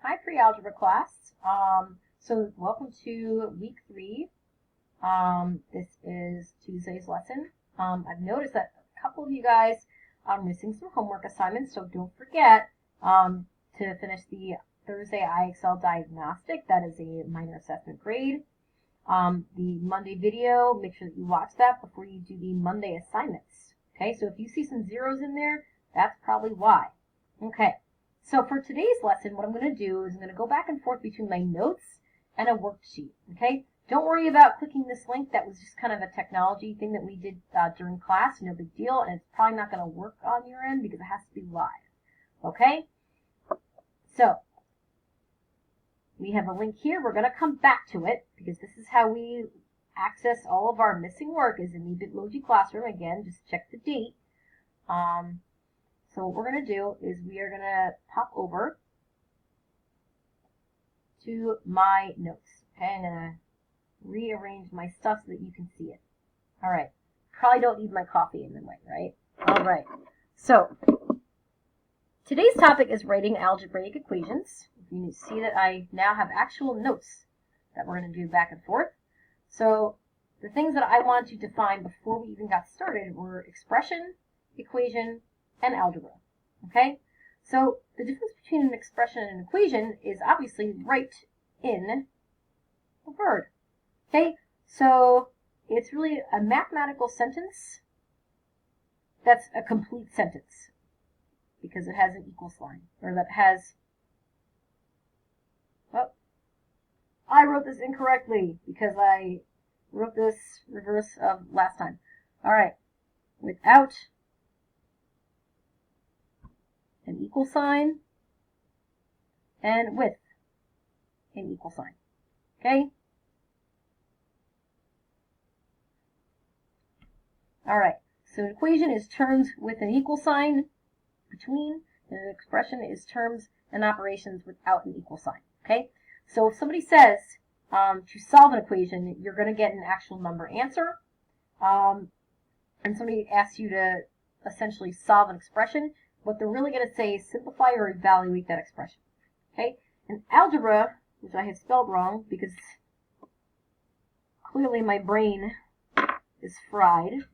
Hi, pre-algebra class. So welcome to week 3. This is Tuesday's lesson. I've noticed that a couple of you guys are missing some homework assignments, so don't forget to finish the Thursday IXL diagnostic. That is a minor assessment grade. The Monday video, make sure that you watch that before you do the Monday assignments. Okay, so if you see some zeros in there, that's probably why. Okay. So for today's lesson, what I'm going to do is I'm going to go back and forth between my notes and a worksheet, okay? Don't worry about clicking this link. That was just kind of a technology thing that we did during class. No big deal, and it's probably not going to work on your end because it has to be live, okay? So we have a link here. We're going to come back to it because this is how we access all of our missing work is in the Bitmoji classroom. Again, just check the date. So what we're going to do is we are going to pop over to my notes. Okay, I'm going to rearrange my stuff so that you can see it. All right. Probably don't need my coffee in the way, right? All right. So today's topic is writing algebraic equations. You see that I now have actual notes that we're going to do back and forth. So the things that I wanted to define before we even got started were expression, equation, and algebra. Okay? So the difference between an expression and an equation is obviously right in the word. Okay? So it's really a mathematical sentence that's a complete sentence because it has an equal sign, or that has, oh, I wrote this incorrectly because I wrote this reverse of last time. All right. Without an equal sign, and with an equal sign. Okay? Alright, so an equation is terms with an equal sign between, and an expression is terms and operations without an equal sign. Okay? So if somebody says to solve an equation, you're going to get an actual number answer. And somebody asks you to essentially solve an expression, what they're really going to say is simplify or evaluate that expression. Okay? And algebra, which I have spelled wrong because clearly my brain is fried,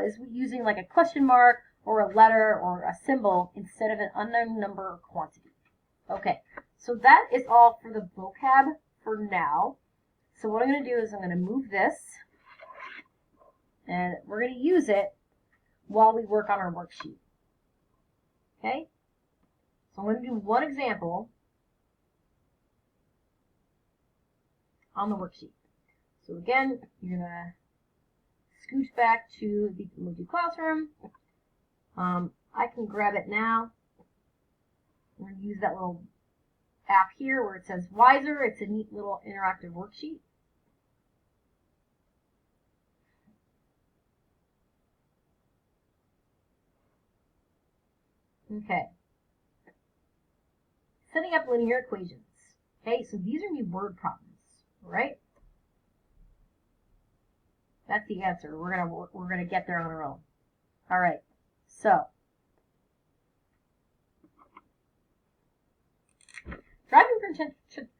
is using like a question mark or a letter or a symbol instead of an unknown number or quantity. Okay, so that is all for the vocab for now. So what I'm going to do is I'm going to move this, and we're going to use it while we work on our worksheet. Okay, so I'm going to do one example on the worksheet. So again, you're going to scooch back to the Bitmoji classroom. I can grab it now. I'm going to use that little app here where it says Wiser. It's a neat little interactive worksheet. Okay. Setting up linear equations. Okay, so these are new word problems, right? That's the answer. We're gonna get there on our own. All right. So driving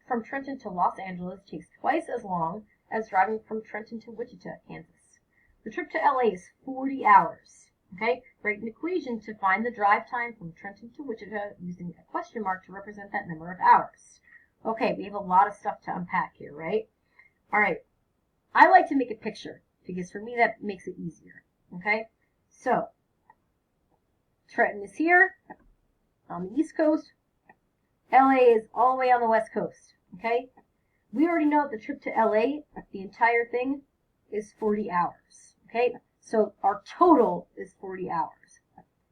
from Trenton to Los Angeles takes twice as long as driving from Trenton to Wichita, Kansas. The trip to LA is 40 hours. Okay, write an equation to find the drive time from Trenton to Wichita using a question mark to represent that number of hours. Okay, we have a lot of stuff to unpack here, right? All right, I like to make a picture because for me that makes it easier. Okay, so Trenton is here on the East Coast. LA is all the way on the West Coast. Okay, we already know that the trip to LA, the entire thing, is 40 hours. Okay, so our total is 40 hours.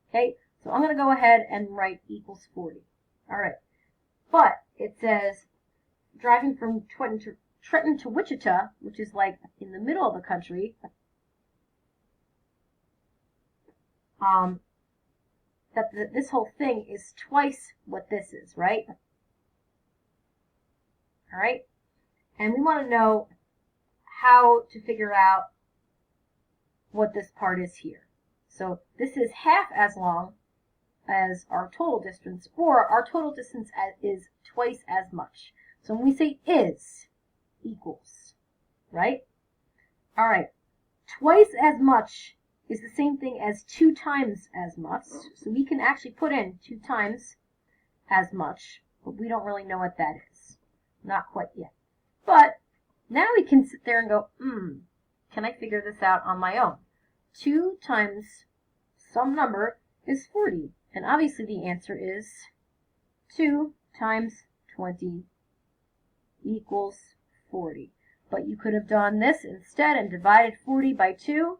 Okay, so I'm going to go ahead and write equals 40. All right, but it says driving from Trenton to Wichita, which is like in the middle of the country, this whole thing is twice what this is, right? All right, and we want to know how to figure out what this part is here. So this is half as long as our total distance, or our total distance is twice as much. So when we say is equals, right? All right, twice as much is the same thing as 2 times as much. So we can actually put in 2 times as much, but we don't really know what that is. Not quite yet. But now we can sit there and go, can I figure this out on my own? 2 times some number is 40. And obviously the answer is 2 times 20 equals 40. But you could have done this instead and divided 40 by 2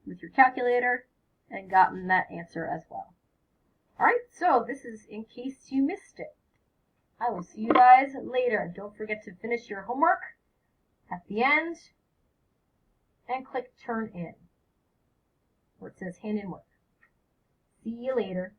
with your calculator and gotten that answer as well. Alright, so this is in case you missed it. I will see you guys later. And don't forget to finish your homework at the end and click Turn In, where it says Hand in Work. See you later.